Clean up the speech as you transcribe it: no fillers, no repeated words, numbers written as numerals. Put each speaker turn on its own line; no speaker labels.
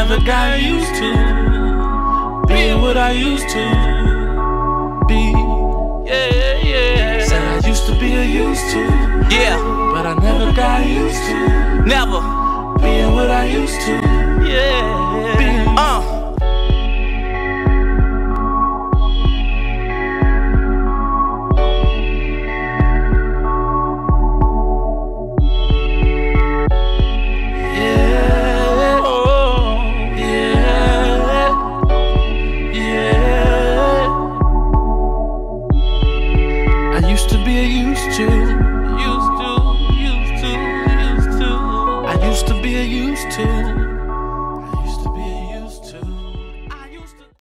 never got used to being what I used to be. Yeah, yeah. Said I used to be a used to.
Yeah.
But I never got used to.
Never.
Being what I used to. Yeah. Being. I used to be a used to.